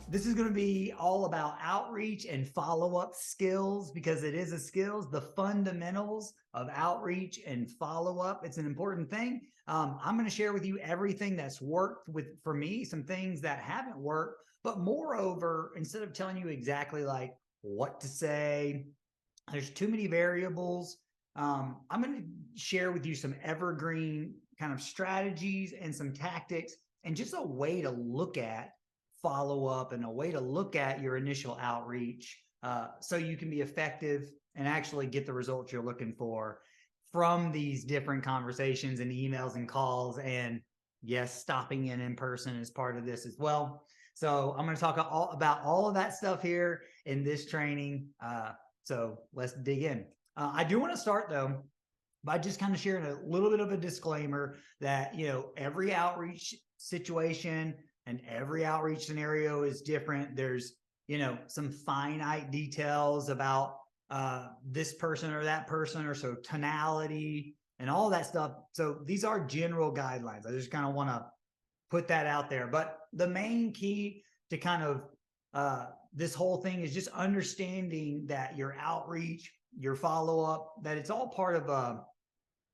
This is going to be all about outreach and follow-up skills, because it is a skills, the fundamentals of outreach and follow-up. It's an important thing. I'm going to share with you everything that's worked for me, some things that haven't worked, but moreover, instead of telling you exactly like what to say, there's too many variables. I'm going to share with you some evergreen kind of strategies and some tactics and just a way to look at follow up and a way to look at your initial outreach so you can be effective and actually get the results you're looking for from these different conversations and emails and calls. And yes, stopping in person is part of this as well. So I'm going to talk about all of that stuff here in this training. So let's dig in. I do want to start though by just kind of sharing a little bit of a disclaimer that, you know, every outreach situation and every outreach scenario is different. There's, you know, some finite details about this person or that person, or so tonality and all that stuff. So these are general guidelines. I just kind of want to put that out there. But the main key to kind of this whole thing is just understanding that your outreach, your follow-up, that it's all part of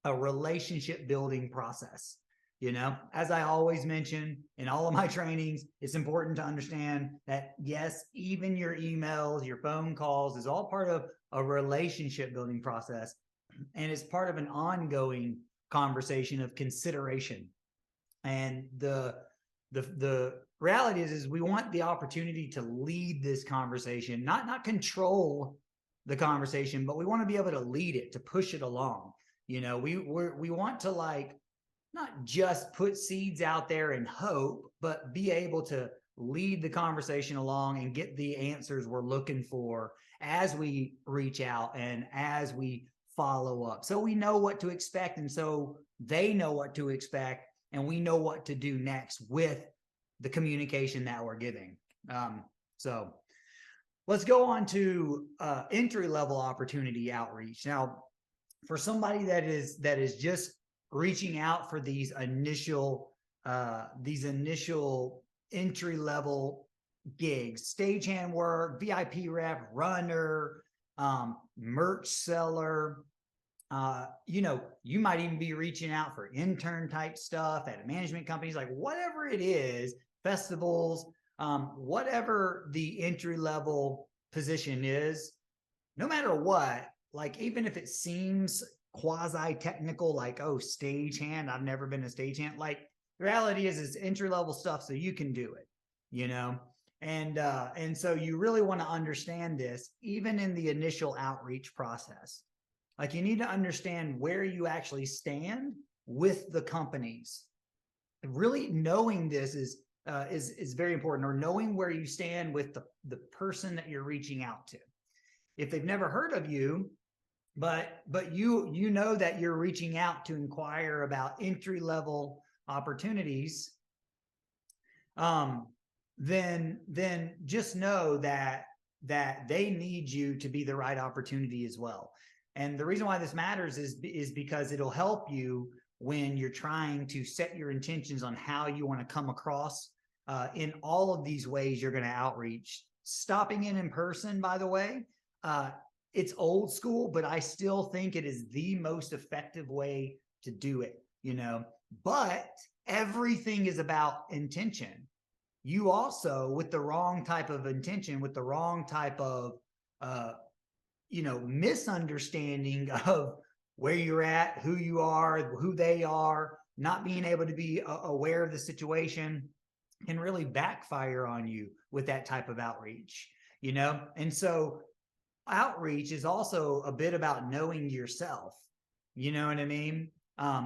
a relationship building process. You know, as I always mention in all of my trainings, it's important to understand that, yes, even your emails, your phone calls is all part of a relationship building process. And it's part of an ongoing conversation of consideration. And the reality is we want the opportunity to lead this conversation, not control the conversation, but we want to be able to lead it, to push it along. You know, we want to not just put seeds out there and hope, but be able to lead the conversation along and get the answers we're looking for as we reach out and as we follow up. So we know what to expect, and so they know what to expect, and we know what to do next with the communication that we're giving. So let's go on to entry-level opportunity outreach. Now, for somebody that is just reaching out for these initial entry level gigs, stagehand work, VIP rep, runner, merch seller. You know, you might even be reaching out for intern type stuff at management companies, like whatever it is, festivals, whatever the entry level position is, no matter what, like even if it seems quasi-technical, like, oh, stagehand, I've never been a stagehand. Like, the reality is it's entry-level stuff, so you can do it, you know? And so you really want to understand this, even in the initial outreach process. Like, you need to understand where you actually stand with the companies. Really knowing this is very important, or knowing where you stand with the person that you're reaching out to. If they've never heard of you, but you know that you're reaching out to inquire about entry-level opportunities, then just know that they need you to be the right opportunity as well. And the reason why this matters is because it'll help you when you're trying to set your intentions on how you want to come across in all of these ways you're going to outreach. Stopping in person, by the way, it's old school, but I still think it is the most effective way to do it, you know. But everything is about intention. You also, with the wrong type of intention, with the wrong type of, misunderstanding of where you're at, who you are, who they are, not being able to be aware of the situation, can really backfire on you with that type of outreach, you know. And so outreach is also a bit about knowing yourself, you know what I mean?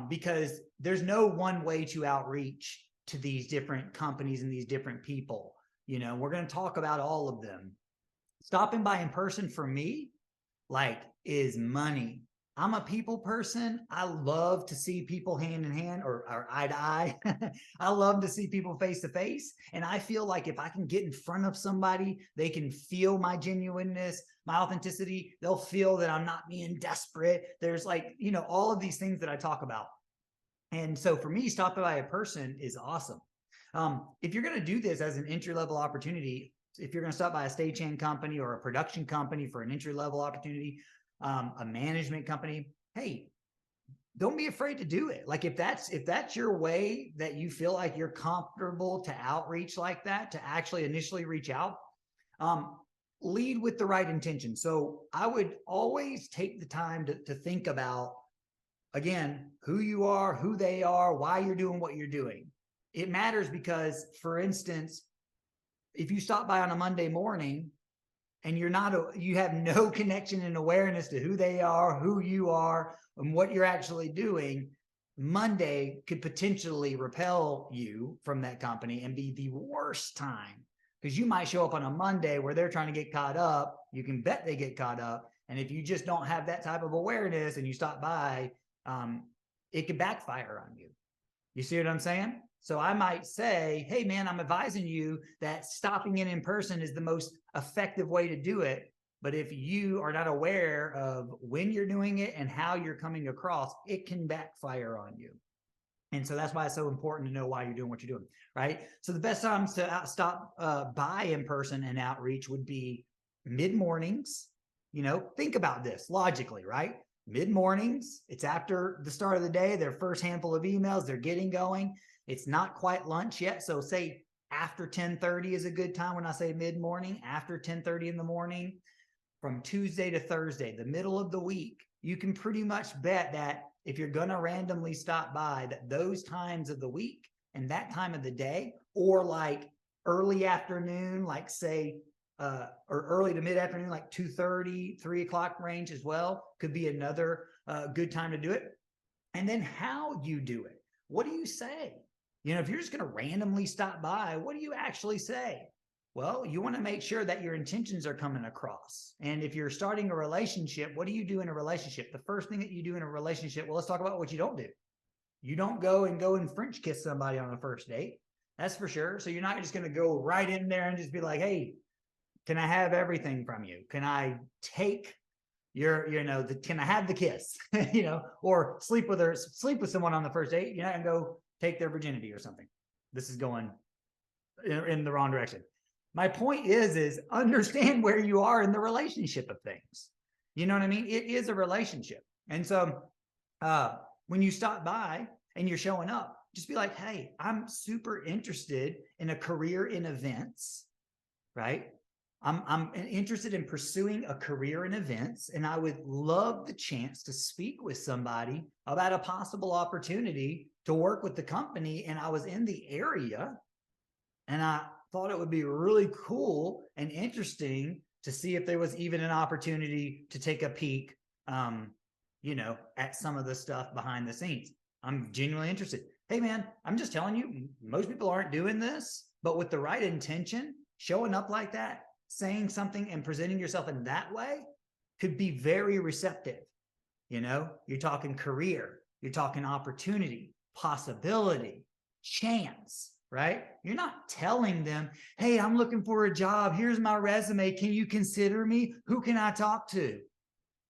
Because there's no one way to outreach to these different companies and these different people. You know, we're going to talk about all of them. Stopping by in person for me, like, is money. I'm a people person. I love to see people hand in hand or eye to eye. I love to see people face to face. And I feel like if I can get in front of somebody, they can feel my genuineness, my authenticity. They'll feel that I'm not being desperate. There's like, all of these things that I talk about. And so for me, stopping by a person is awesome. If you're going to do this as an entry level opportunity, if you're going to stop by a stagehand company or a production company for an entry level opportunity, a management company, hey, don't be afraid to do it. Like if that's your way that you feel like you're comfortable to outreach like that, to actually initially reach out, lead with the right intention. So I would always take the time to think about, again, who you are, who they are, why you're doing what you're doing. It matters because, for instance, if you stop by on a Monday morning and you have no connection and awareness to who they are, who you are, and what you're actually doing, Monday could potentially repel you from that company and be the worst time, because you might show up on a Monday where they're trying to get caught up. You can bet they get caught up. And if you just don't have that type of awareness and you stop by, it could backfire on you. You see what I'm saying? So I might say, hey, man, I'm advising you that stopping in person is the most effective way to do it. But if you are not aware of when you're doing it and how you're coming across, it can backfire on you. And so that's why it's so important to know why you're doing what you're doing, right? So the best times to stop by in person and outreach would be mid-mornings. Think about this logically, right? Mid-mornings, it's after the start of the day, their first handful of emails, they're getting going. It's not quite lunch yet. So say after 10:30 is a good time. When I say mid-morning, after 10:30 in the morning, from Tuesday to Thursday, the middle of the week, you can pretty much bet that if you're going to randomly stop by, that those times of the week and that time of the day, or like early afternoon, like say, or early to mid-afternoon, like 2:30, 3 o'clock range as well, could be another good time to do it. And then how you do it. What do you say? If you're just going to randomly stop by, what do you actually say? Well, you want to make sure that your intentions are coming across. And if you're starting a relationship, what do you do in a relationship? The first thing that you do in a relationship, well, let's talk about what you don't do. You don't go and French kiss somebody on a first date. That's for sure. So you're not just going to go right in there and just be like, hey, can I have everything from you? Can I take can I have the kiss? Or sleep with someone on the first date. You're not gonna go take their virginity or something. This is going in the wrong direction. My point is understand where you are in the relationship of things. You know what I mean? It is a relationship. And so when you stop by and you're showing up, just be like, hey, I'm super interested in a career in events, right? I'm interested in pursuing a career in events, and I would love the chance to speak with somebody about a possible opportunity to work with the company. And I was in the area, and I thought it would be really cool and interesting to see if there was even an opportunity to take a peek, at some of the stuff behind the scenes. I'm genuinely interested. Hey, man, I'm just telling you, most people aren't doing this, but with the right intention, showing up like that, saying something and presenting yourself in that way could be very receptive. You're talking career, you're talking opportunity, possibility, chance, right? You're not telling them, hey, I'm looking for a job. Here's my resume. Can you consider me? Who can I talk to?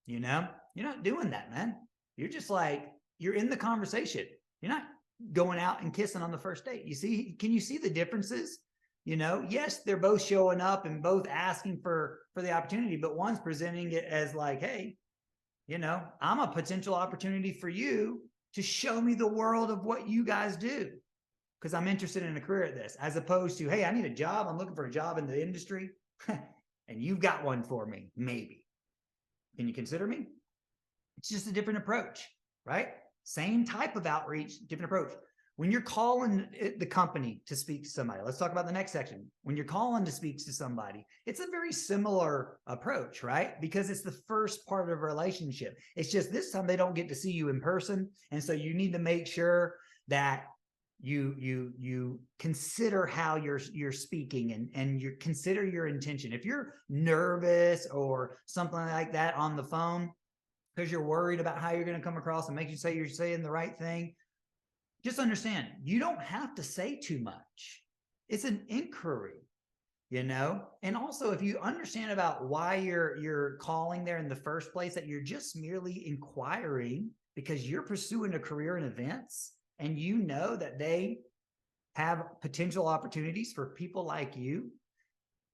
You're not doing that, man. You're just like, you're in the conversation. You're not going out and kissing on the first date. Can you see the differences? Yes, they're both showing up and both asking for the opportunity, but one's presenting it as like, hey, I'm a potential opportunity for you to show me the world of what you guys do, because I'm interested in a career at this, as opposed to, hey, I need a job. I'm looking for a job in the industry and you've got one for me. Maybe. Can you consider me? It's just a different approach, right? Same type of outreach, different approach. When you're calling the company to speak to somebody, let's talk about the next section. When you're calling to speak to somebody, it's a very similar approach, right? Because it's the first part of a relationship. It's just this time they don't get to see you in person. And so you need to make sure that you consider how you're speaking and you consider your intention. If you're nervous or something like that on the phone, because you're worried about how you're going to come across and make you say you're saying the right thing. Just understand, you don't have to say too much. It's an inquiry, And also, if you understand about why you're calling there in the first place, that you're just merely inquiring because you're pursuing a career in events, and you know that they have potential opportunities for people like you.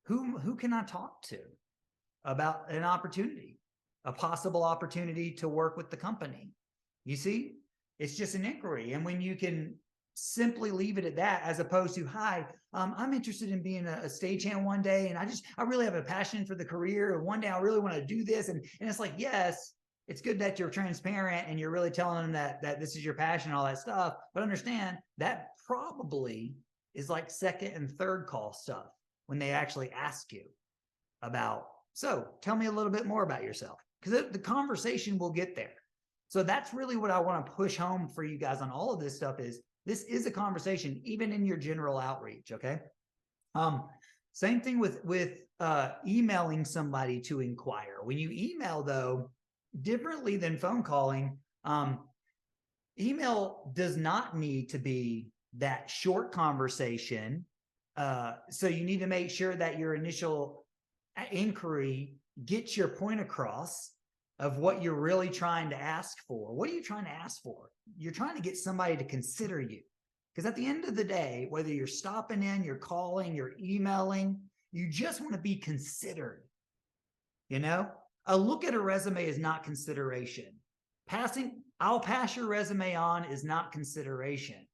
Who can I talk to about an opportunity, a possible opportunity to work with the company? You see, it's just an inquiry. And when you can simply leave it at that, as opposed to, hi, I'm interested in being a stagehand one day, and I really have a passion for the career, and one day I really want to do this. And it's like, yes, it's good that you're transparent and you're really telling them that this is your passion and all that stuff, but understand that probably is like second and third call stuff when they actually ask you about, so tell me a little bit more about yourself, because the conversation will get there. So that's really what I want to push home for you guys on all of this stuff is, this is a conversation, even in your general outreach, okay? Same thing with emailing somebody to inquire. When you email, though, differently than phone calling, email does not need to be that short conversation. So you need to make sure that your initial inquiry gets your point across of what you're really trying to ask for. What are you trying to ask for? You're trying to get somebody to consider you. Because at the end of the day, whether you're stopping in, you're calling, you're emailing, you just want to be considered. A look at a resume is not consideration. I'll pass your resume on is not consideration.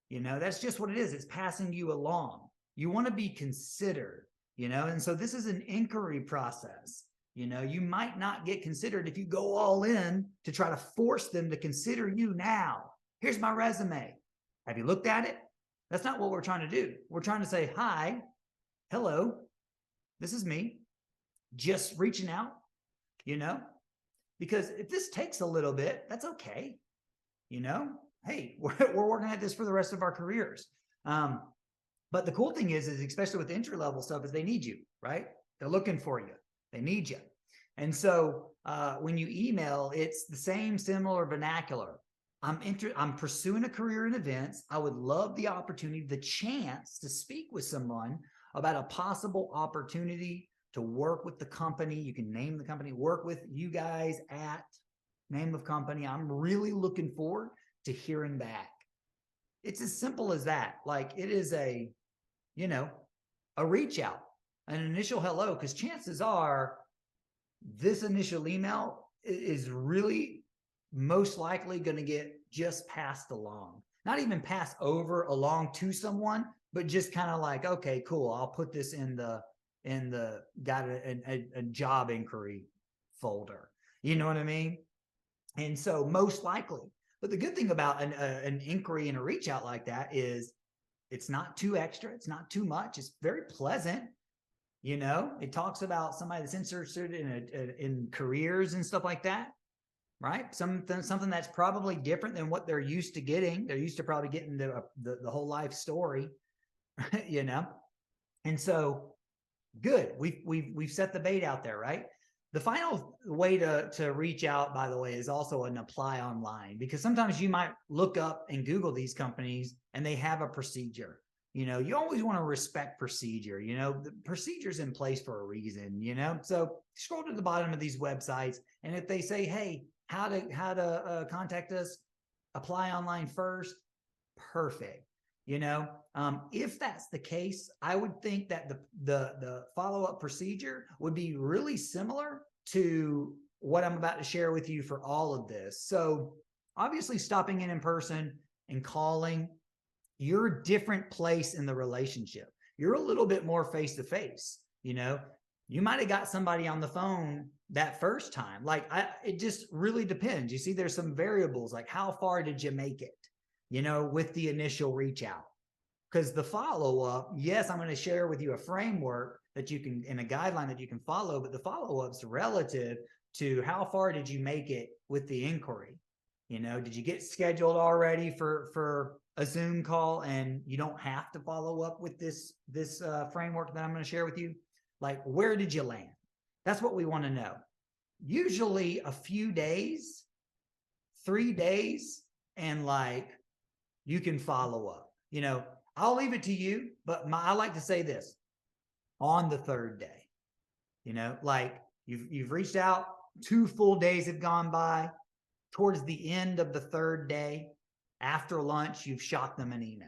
That's just what it is. It's passing you along. You want to be considered, and so this is an inquiry process. You might not get considered if you go all in to try to force them to consider you now. Here's my resume. Have you looked at it? That's not what we're trying to do. We're trying to say, hi, hello, this is me, just reaching out, because if this takes a little bit, that's okay. Hey, we're working at this for the rest of our careers. But the cool thing is especially with entry-level stuff, is they need you, right? They're looking for you. They need you. And so when you email, it's the same similar vernacular. I'm pursuing a career in events. I would love the opportunity, the chance to speak with someone about a possible opportunity to work with the company. You can name the company, work with you guys at name of company. I'm really looking forward to hearing back. It's as simple as that. Like, it is a reach out, an initial hello, because chances are this initial email is really most likely going to get just passed along, not even passed over along to someone, but just kind of like, okay, cool, I'll put this in the got a job inquiry folder. You know what I mean? And so most likely, but the good thing about an inquiry and a reach out like that is it's not too extra. It's not too much. It's very pleasant. It talks about somebody that's interested in careers and stuff like that, right? Something that's probably different than what they're used to getting. They're used to probably getting the whole life story, And so, good. We've set the bait out there, right? The final way to reach out, by the way, is also an apply online, because sometimes you might look up and Google these companies and they have a procedure. You always want to respect procedure. The procedure's in place for a reason, So scroll to the bottom of these websites, and if they say, hey, how to contact us, apply online first, perfect. If that's the case, I would think that the follow-up procedure would be really similar to what I'm about to share with you for all of this. So obviously stopping in person and calling, you're a different place in the relationship. You're a little bit more face-to-face. You might have got somebody on the phone that first time. It just really depends. You see, there's some variables, like how far did you make it, with the initial reach out? Because the follow-up, yes, I'm going to share with you a framework that you can, and a guideline that you can follow, but the follow-up's relative to how far did you make it with the inquiry? Did you get scheduled already for a Zoom call and you don't have to follow up with this framework that I'm going to share with you? Like, where did you land? That's what we want to know. usually a few days, 3 days, and like you can follow up. I'll leave it to you, but I like to say this on the third day. Like you've reached out, 2 full days have gone by. Towards the end of the third day, after lunch, you've shot them an email,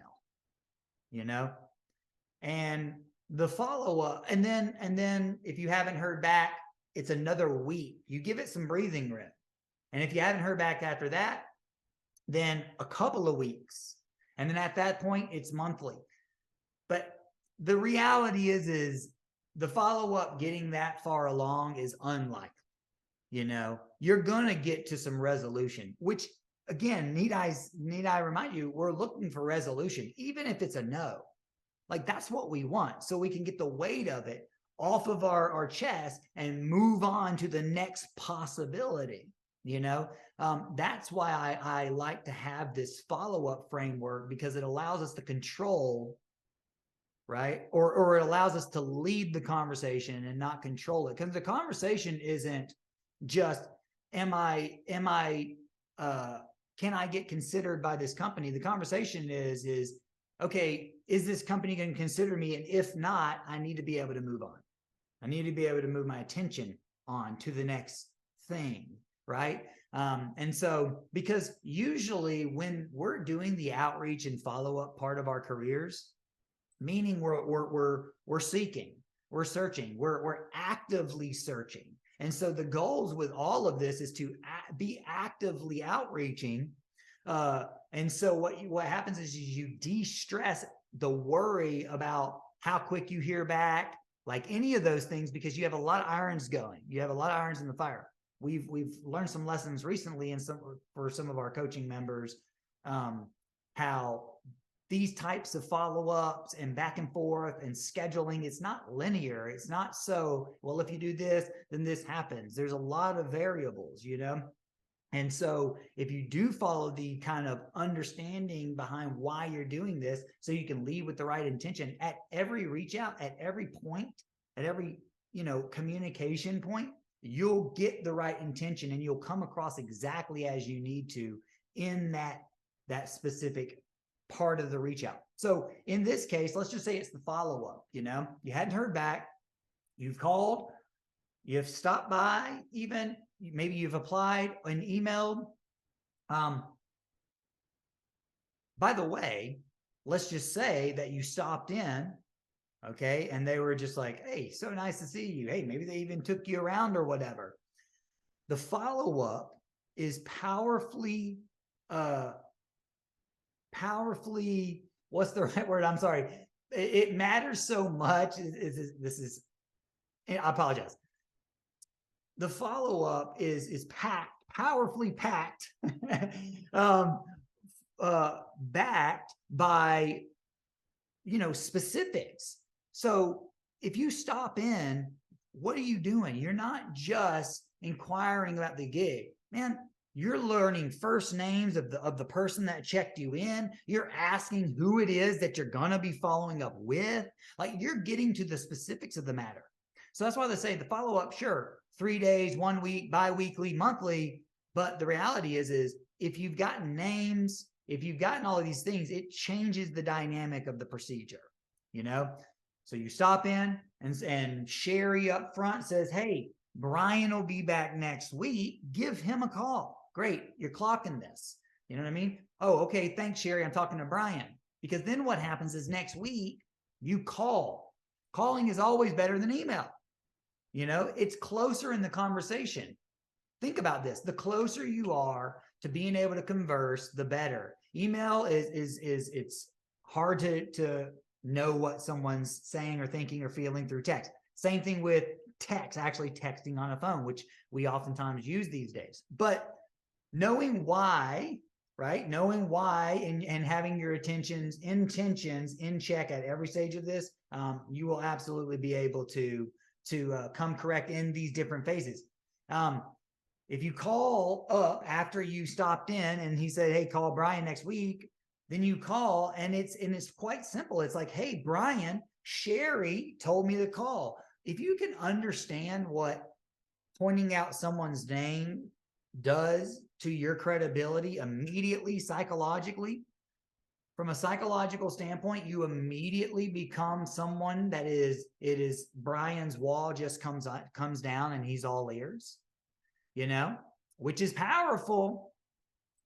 and the follow-up, and then if you haven't heard back, it's another week. You give it some breathing room. And if you haven't heard back after that, then a couple of weeks. And then at that point, it's monthly. But the reality is the follow-up getting that far along is unlikely. You're going to get to some resolution, which again, need I remind you, we're looking for resolution, even if it's a no. Like that's what we want. So we can get the weight of it off of our chest and move on to the next possibility. That's why I like to have this follow-up framework, because it allows us to control, right? Or it allows us to lead the conversation and not control it. Because the conversation isn't just, can I get considered by this company? The conversation is, okay, is this company going to consider me? And if not, I need to be able to move on. I need to be able to move my attention on to the next thing, right? And so, because usually when we're doing the outreach and follow-up part of our careers, meaning we're seeking, we're searching, we're actively searching. And so the goals with all of this is to be actively outreaching. And so what happens is you de-stress the worry about how quick you hear back, like any of those things, because you have a lot of irons going. You have a lot of irons in the fire. We've learned some lessons recently for some of our coaching members, how these types of follow-ups and back and forth and scheduling, it's not linear. It's not so, well, if you do this, then this happens. There's a lot of variables, And so if you do follow the kind of understanding behind why you're doing this, so you can lead with the right intention at every reach out, at every point, at every, communication point, you'll get the right intention and you'll come across exactly as you need to in that specific part of the reach out. So in this case, let's just say it's the follow-up. You hadn't heard back, you've called, you've stopped by, even maybe you've applied and emailed. By the way, let's just say that you stopped in, okay, and they were just like, hey, so nice to see you. Hey, maybe they even took you around or whatever. The follow-up is powerfully, what's the right word? I'm sorry. It matters so much. I apologize. The follow-up is powerfully packed, backed by, specifics. So if you stop in, what are you doing? You're not just inquiring about the gig, man. You're learning first names of the person that checked you in. You're asking who it is that you're going to be following up with. Like, you're getting to the specifics of the matter. So that's why they say the follow-up, sure, 3 days, 1 week, bi-weekly, monthly. But the reality is if you've gotten names, if you've gotten all of these things, it changes the dynamic of the procedure, So you stop in and Sherry up front says, hey, Brian will be back next week. Give him a call. Great. You're clocking this. You know what I mean? Oh, okay. Thanks, Sherry. I'm talking to Brian. Because then what happens is next week you call. Calling is always better than email. It's closer in the conversation. Think about this. The closer you are to being able to converse, the better. Email is it's hard to know what someone's saying or thinking or feeling through text. Same thing with text, actually texting on a phone, which we oftentimes use these days. But knowing why, right? Knowing why and having your intentions in check at every stage of this, you will absolutely be able to come correct in these different phases. If you call up after you stopped in and he said, hey, call Brian next week, then you call and it's quite simple. It's like, hey, Brian, Sherry told me to call. If you can understand what pointing out someone's name does to your credibility immediately, psychologically. From a psychological standpoint, you immediately become someone that it is Brian's wall just comes down and he's all ears, which is powerful,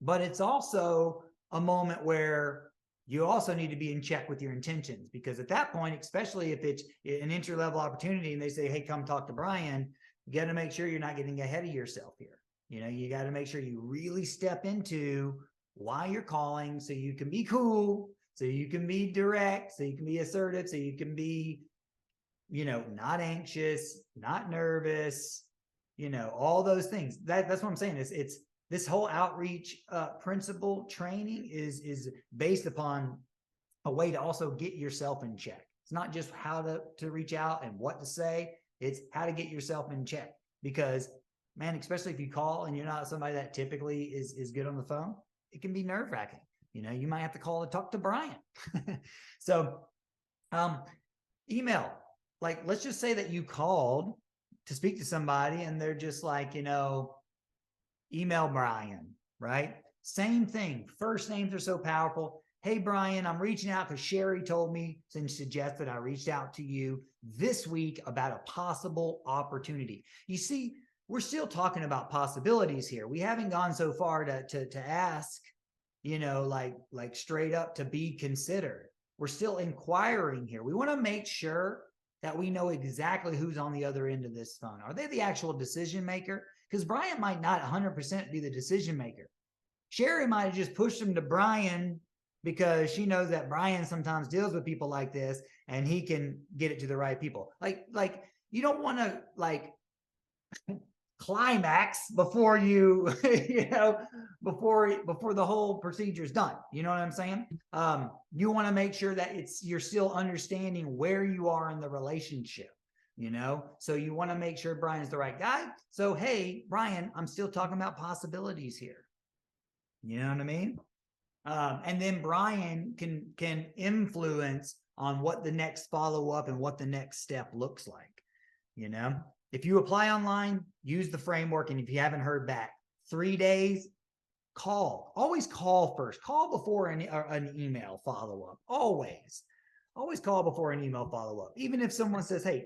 but it's also a moment where you also need to be in check with your intentions, because at that point, especially if it's an entry-level opportunity and they say, hey, come talk to Brian, you got to make sure you're not getting ahead of yourself here. You got to make sure you really step into why you're calling, so you can be cool, so you can be direct, so you can be assertive, so you can be, not anxious, not nervous, all those things. That's what I'm saying. It's this whole outreach principle training is based upon a way to also get yourself in check. It's not just how to reach out and what to say. It's how to get yourself in check, because, man, especially if you call and you're not somebody that typically is good on the phone, it can be nerve-wracking. You might have to call and talk to Brian. So email, like, let's just say that you called to speak to somebody and they're just like, email Brian, right? Same thing. First names are so powerful. Hey, Brian, I'm reaching out because Sherry told me and suggested I reached out to you this week about a possible opportunity. You see, we're still talking about possibilities here. We haven't gone so far to ask, like straight up to be considered. We're still inquiring here. We want to make sure that we know exactly who's on the other end of this phone. Are they the actual decision maker? Because Brian might not 100% be the decision maker. Sherry might have just pushed him to Brian because she knows that Brian sometimes deals with people like this and he can get it to the right people. Like you don't want to climax before you before the whole procedure is done. You know what I'm saying? You want to make sure that you're still understanding where you are in the relationship, so you want to make sure Brian's the right guy. So, hey, Brian, I'm still talking about possibilities here. You know what I mean? And then Brian can influence on what the next follow-up and what the next step looks like. If you apply online, use the framework. And if you haven't heard back, 3 days, call. Always call first. Call before an email follow-up. Always call before an email follow-up. Even if someone says, hey,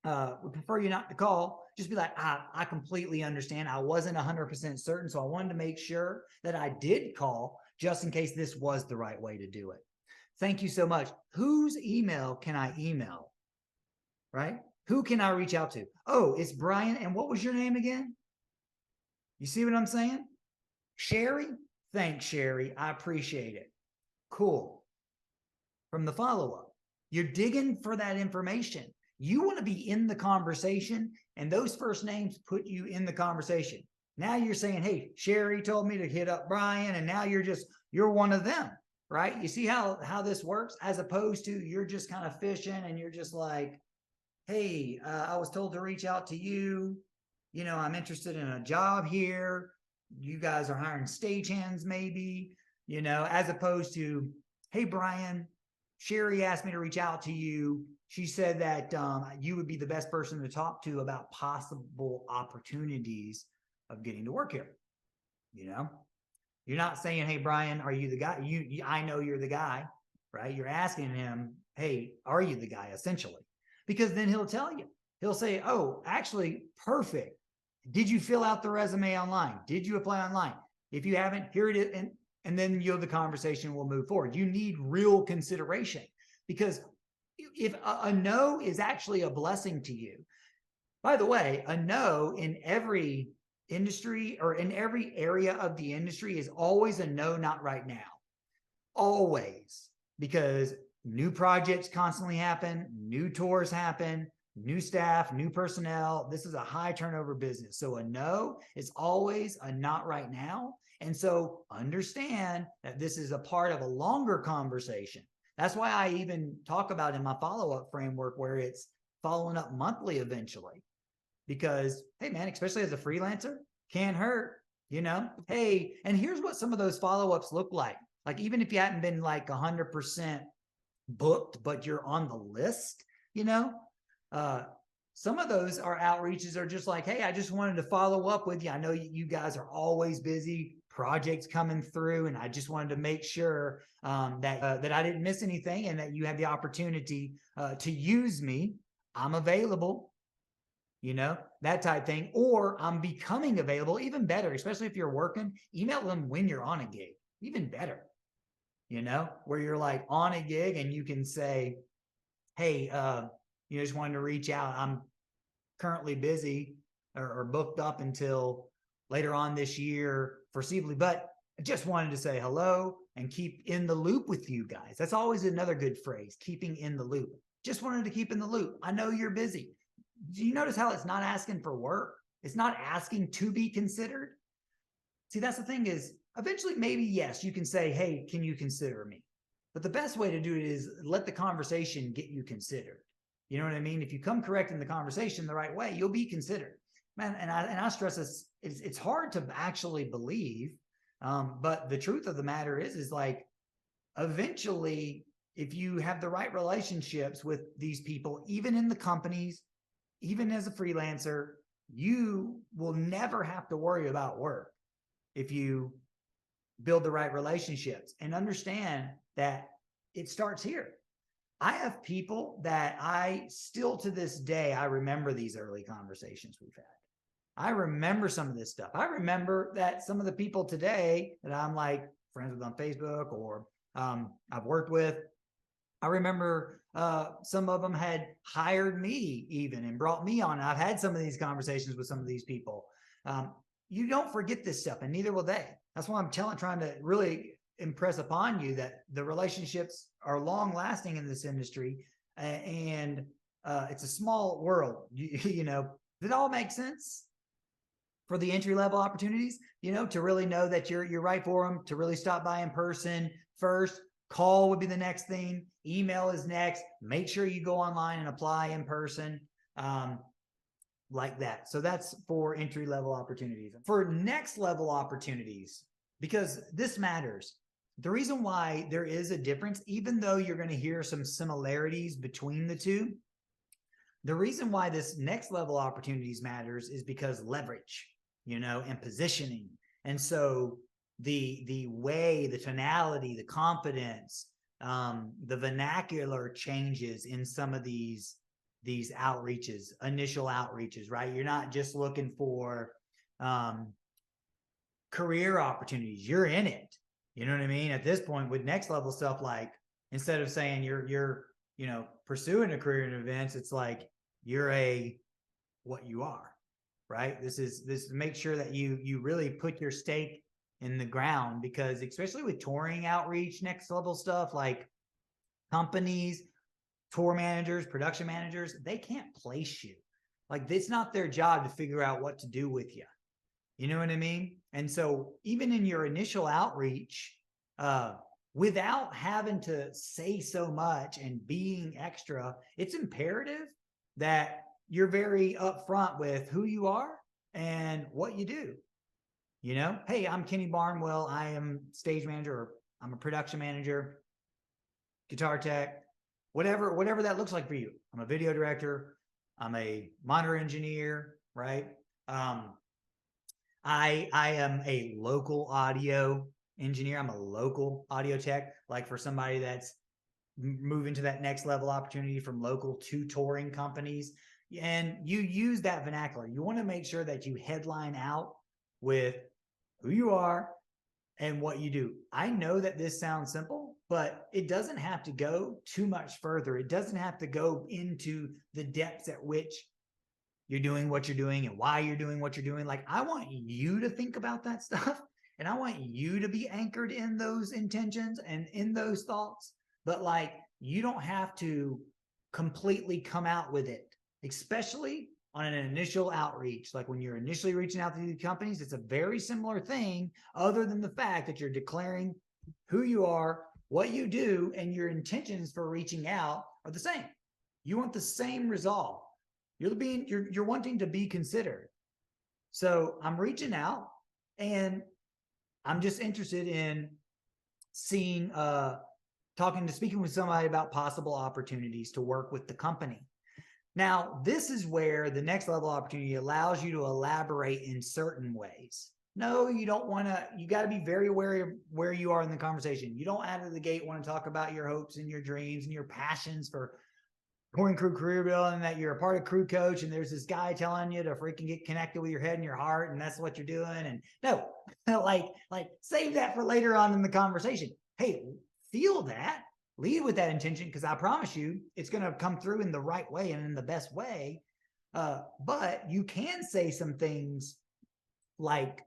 we prefer you not to call, just be like, I completely understand. I wasn't 100% certain, so I wanted to make sure that I did call just in case this was the right way to do it. Thank you so much. Whose email can I email? Right? Who can I reach out to? Oh, it's Brian. And what was your name again? You see what I'm saying? Sherry? Thanks, Sherry. I appreciate it. Cool. From the follow-up, you're digging for that information. You want to be in the conversation, and those first names put you in the conversation. Now you're saying, hey, Sherry told me to hit up Brian, and now you're one of them, right? You see how this works, as opposed to you're just kind of fishing and you're just like, hey, I was told to reach out to you. I'm interested in a job here. You guys are hiring stagehands maybe, as opposed to, hey, Brian, Sherry asked me to reach out to you. She said that you would be the best person to talk to about possible opportunities of getting to work here. You're not saying, hey, Brian, are you the guy? I know you're the guy, right? You're asking him, hey, are you the guy, essentially? Because then he'll tell you. He'll say, oh, actually, perfect. Did you fill out the resume online? Did you apply online? If you haven't, here it is. And then the conversation will move forward. You need real consideration, because if a no is actually a blessing to you. By the way, a no in every industry or in every area of the industry is always a no, not right now. Always. Because new projects constantly happen, new tours happen, new staff, new personnel. This is a high turnover business. So a no is always a not right now. And so understand that this is a part of a longer conversation. That's why I even talk about in my follow-up framework where it's following up monthly eventually. Because, hey, man, especially as a freelancer, can't hurt, Hey, and here's what some of those follow-ups look like. Like, even if you hadn't been like 100% booked, but you're on the list, Some of those are outreaches are just like, hey, I just wanted to follow up with you. I know you guys are always busy, projects coming through, and I just wanted to make sure that I didn't miss anything and that you had the opportunity to use me. I'm available, that type thing. Or I'm becoming available, even better, especially if you're working. Email them when you're on a gig, even better, where you're like on a gig and you can say, hey, just wanted to reach out. I'm currently busy or booked up until later on this year foreseeably, but I just wanted to say hello and keep in the loop with you guys. That's always another good phrase, keeping in the loop. Just wanted to keep in the loop. I know you're busy. Do you notice how it's not asking for work? It's not asking to be considered. See, that's the thing is eventually maybe, yes, you can say, hey, can you consider me? But the best way to do it is let the conversation get you considered. You know what I mean? If you come correct in the conversation the right way, you'll be considered. Man, and I stress this, it's hard to actually believe, but the truth of the matter is like, eventually, if you have the right relationships with these people, even in the companies, even as a freelancer, you will never have to worry about work if you build the right relationships and understand that it starts here. I have people that I still to this day, I remember these early conversations we've had. I remember some of this stuff. I remember that some of the people today that I'm like friends with on Facebook or I've worked with, I remember some of them had hired me even and brought me on. I've had some of these conversations with some of these people. You don't forget this stuff, and neither will they. That's why I'm trying to really impress upon you that the relationships are long lasting in this industry, and it's a small world. Does it all make sense for the entry level opportunities? To really know that you're right for them, to really stop by in person first. Call would be the next thing. Email is next. Make sure you go online and apply in person. Like that. So that's for entry level opportunities. For next level opportunities, because this matters. The reason why there is a difference, even though you're going to hear some similarities between the two, the reason why this next level opportunities matters is because leverage, and positioning. And so the way, the tonality, the confidence, the vernacular changes in some of these outreaches, initial outreaches, right? You're not just looking for career opportunities. You're in it. You know what I mean? At this point with next level stuff, like instead of saying you're pursuing a career in events, it's like you're what you are, right? This make sure that you really put your stake in the ground, because especially with touring outreach, next level stuff, like companies, tour managers, production managers, they can't place you. Like it's not their job to figure out what to do with you. You know what I mean? And so even in your initial outreach, without having to say so much and being extra, it's imperative that you're very upfront with who you are and what you do. Hey, I'm Kenny Barnwell. I am stage manager, or I'm a production manager, guitar tech, whatever that looks like for you. I'm a video director. I'm a monitor engineer, right? I am a local audio engineer. I'm a local audio tech. Like for somebody that's moving to that next level opportunity from local to touring companies, and you use that vernacular. You want to make sure that you headline out with who you are and what you do. I know that this sounds simple, but it doesn't have to go too much further. It doesn't have to go into the depths at which you're doing what you're doing and why you're doing what you're doing. Like, I want you to think about that stuff, and I want you to be anchored in those intentions and in those thoughts. But like, you don't have to completely come out with it, especially on an initial outreach. Like when you're initially reaching out to these companies, it's a very similar thing, other than the fact that you're declaring who you are, what you do, and your intentions for reaching out are the same. You want the same resolve. You're wanting to be considered. So I'm reaching out and I'm just interested in seeing, speaking with somebody about possible opportunities to work with the company. Now, this is where the next level opportunity allows you to elaborate in certain ways. No, you don't want to, you got to be very wary of where you are in the conversation. You don't out of the gate want to talk about your hopes and your dreams and your passions for touring crew career building, that you're a part of crew coach and there's this guy telling you to freaking get connected with your head and your heart and that's what you're doing. And no, like save that for later on in the conversation. Hey, feel that, lead with that intention, because I promise you it's going to come through in the right way and in the best way. But you can say some things like,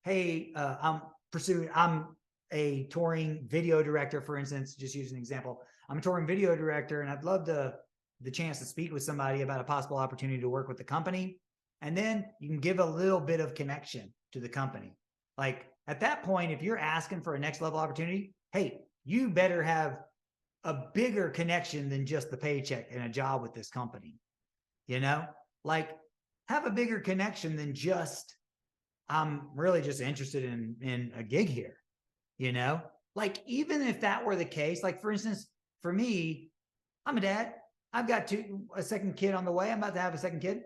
hey, I'm a touring video director, for instance, just use an example. I'm a touring video director and I'd love the chance to speak with somebody about a possible opportunity to work with the company. And then you can give a little bit of connection to the company. Like at that point, if you're asking for a next level opportunity, hey, you better have a bigger connection than just the paycheck and a job with this company. You know, like have a bigger connection than just, I'm really just interested in a gig here. You know, like even if that were the case, like for instance, for me, I'm a dad. I've got a second kid on the way. I'm about to have a second kid.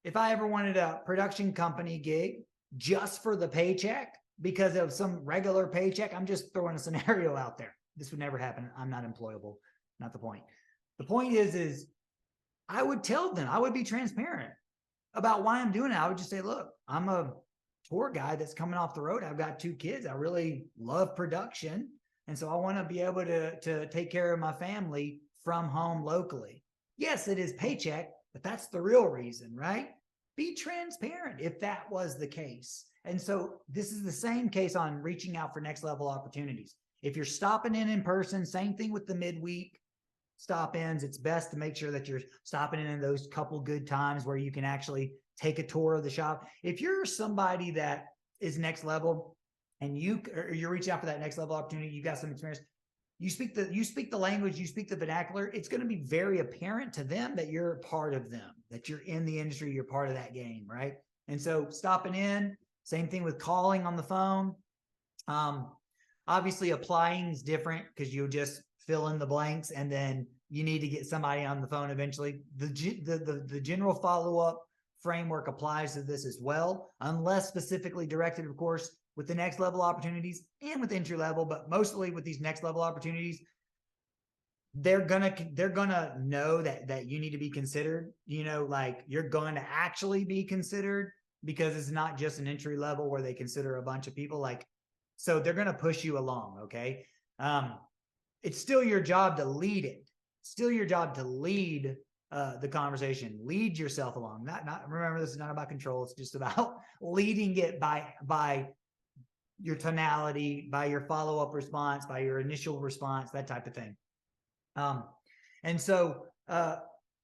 If I ever wanted a production company gig just for the paycheck because of some regular paycheck, I'm just throwing a scenario out there. This would never happen. I'm not employable. Not the point. The point is I would tell them, I would be transparent about why I'm doing it. I would just say, look, I'm a tour guy that's coming off the road. I've got 2 kids. I really love production. And so I want to be able to take care of my family from home locally. Yes, it is paycheck, but that's the real reason, right? Be transparent if that was the case. And so this is the same case on reaching out for next level opportunities. If you're stopping in person, same thing with the midweek stop-ins. It's best to make sure that you're stopping in those couple good times where you can actually take a tour of the shop. If you're somebody that is next level and you're reaching out for that next level opportunity, you got some experience, you speak the language, you speak the vernacular, it's going to be very apparent to them that you're a part of them, that you're in the industry, you're part of that game, right? And so stopping in, same thing with calling on the phone. Obviously applying is different because you just fill in the blanks and then you need to get somebody on the phone eventually. The general follow-up framework applies to this as well, unless specifically directed, of course, with the next level opportunities and with entry level, but mostly with these next level opportunities, they're gonna know that you need to be considered. You know, like you're going to actually be considered because it's not just an entry level where they consider a bunch of people. Like, so they're gonna push you along. Okay, it's still your job to lead it. Still your job to lead the conversation, lead yourself along. Not remember, this is not about control. It's just about leading it by your tonality, by your follow-up response, by your initial response, that type of thing. And so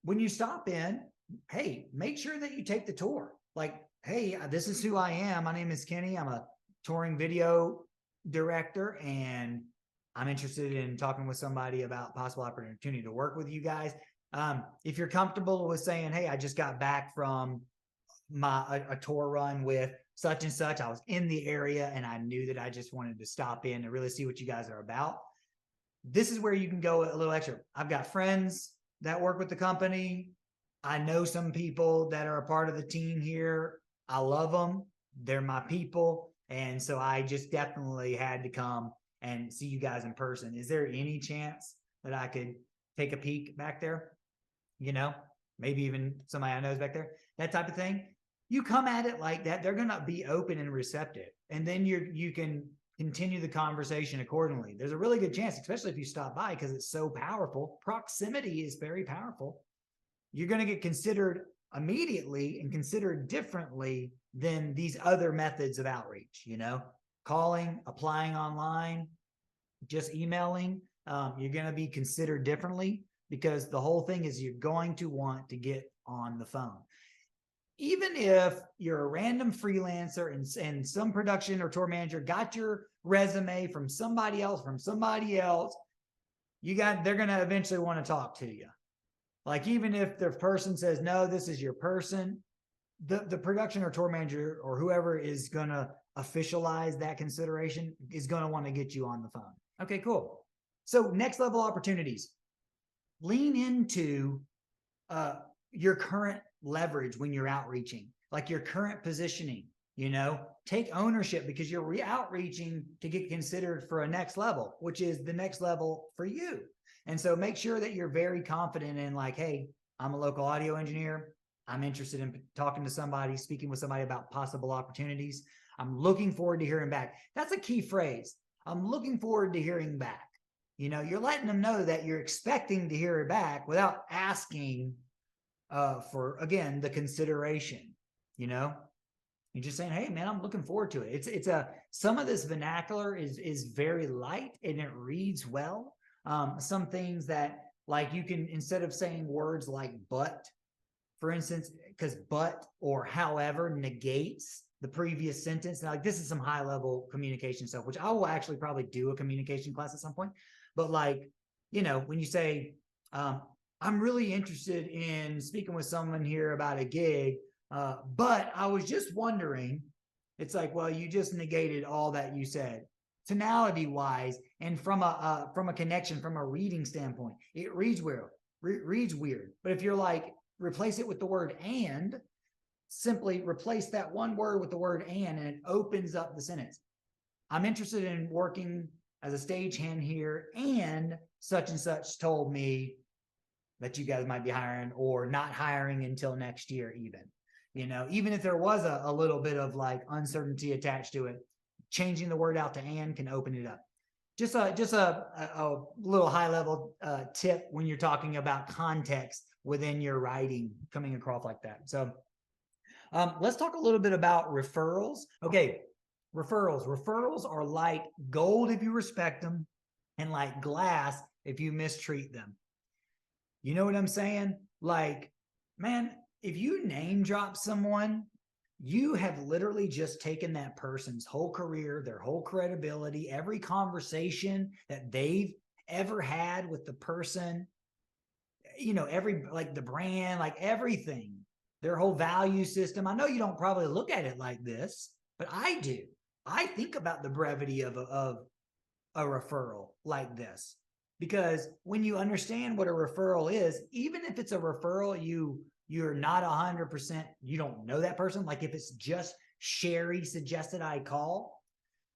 when you stop in, hey, make sure that you take the tour. Like, hey, this is who I am. My name is Kenny. I'm a touring video director, and I'm interested in talking with somebody about possible opportunity to work with you guys. If you're comfortable with saying, hey, I just got back from a tour run with such and such, I was in the area and I knew that I just wanted to stop in to really see what you guys are about. This is where you can go a little extra. I've got friends that work with the company. I know some people that are a part of the team here. I love them. They're my people. And so I just definitely had to come and see you guys in person. Is there any chance that I could take a peek back there? You know, maybe even somebody I know is back there, that type of thing. You come at it like that, they're going to be open and receptive. And then you can continue the conversation accordingly. There's a really good chance, especially if you stop by, because it's so powerful. Proximity is very powerful. You're going to get considered immediately and considered differently than these other methods of outreach, you know, calling, applying online, just emailing. You're going to be considered differently because the whole thing is you're going to want to get on the phone. Even if you're a random freelancer and some production or tour manager got your resume from somebody else, they're going to eventually want to talk to you. Like, even if the person says, no, this is your person, the production or tour manager or whoever is going to officialize that consideration is going to want to get you on the phone. Okay, cool. So next level opportunities. Lean into your current leverage when you're outreaching, like your current positioning. Take ownership, because you're outreaching to get considered for a next level, which is the next level for you. And so make sure that you're very confident in, like, hey, I'm a local audio engineer. I'm interested in talking to somebody, speaking with somebody about possible opportunities. I'm looking forward to hearing back. That's a key phrase. I'm looking forward to hearing back. You're letting them know that you're expecting to hear it back without asking for, again, the consideration. You're just saying, hey man, I'm looking forward to it. Some of this vernacular is very light and it reads well. Some things that, like, you can, instead of saying words like but, for instance, because but or however negates the previous sentence. Now, like, this is some high level communication stuff, which I will actually probably do a communication class at some point. But like, when you say, I'm really interested in speaking with someone here about a gig, but I was just wondering, it's like, well, you just negated all that you said, tonality wise, and from a connection, from a reading standpoint, it reads weird. But if you're like, replace it with the word and, simply replace that one word with the word and it opens up the sentence. I'm interested in working as a stagehand here, and such told me that you guys might be hiring or not hiring until next year even. Even if there was a little bit of like uncertainty attached to it, changing the word out to and can open it up. Just a little high level tip when you're talking about context within your writing coming across like that. So let's talk a little bit about referrals. Okay, referrals. Referrals are like gold if you respect them, and like glass if you mistreat them. You know what I'm saying? Like, man, if you name drop someone, you have literally just taken that person's whole career, their whole credibility, every conversation that they've ever had with the person, every, like, the brand, like everything, their whole value system. I know you don't probably look at it like this, but I do. I think about the brevity of a referral like this, because when you understand what a referral is, even if it's a referral you're not 100%, you don't know that person, like if it's just Sherry suggested I call,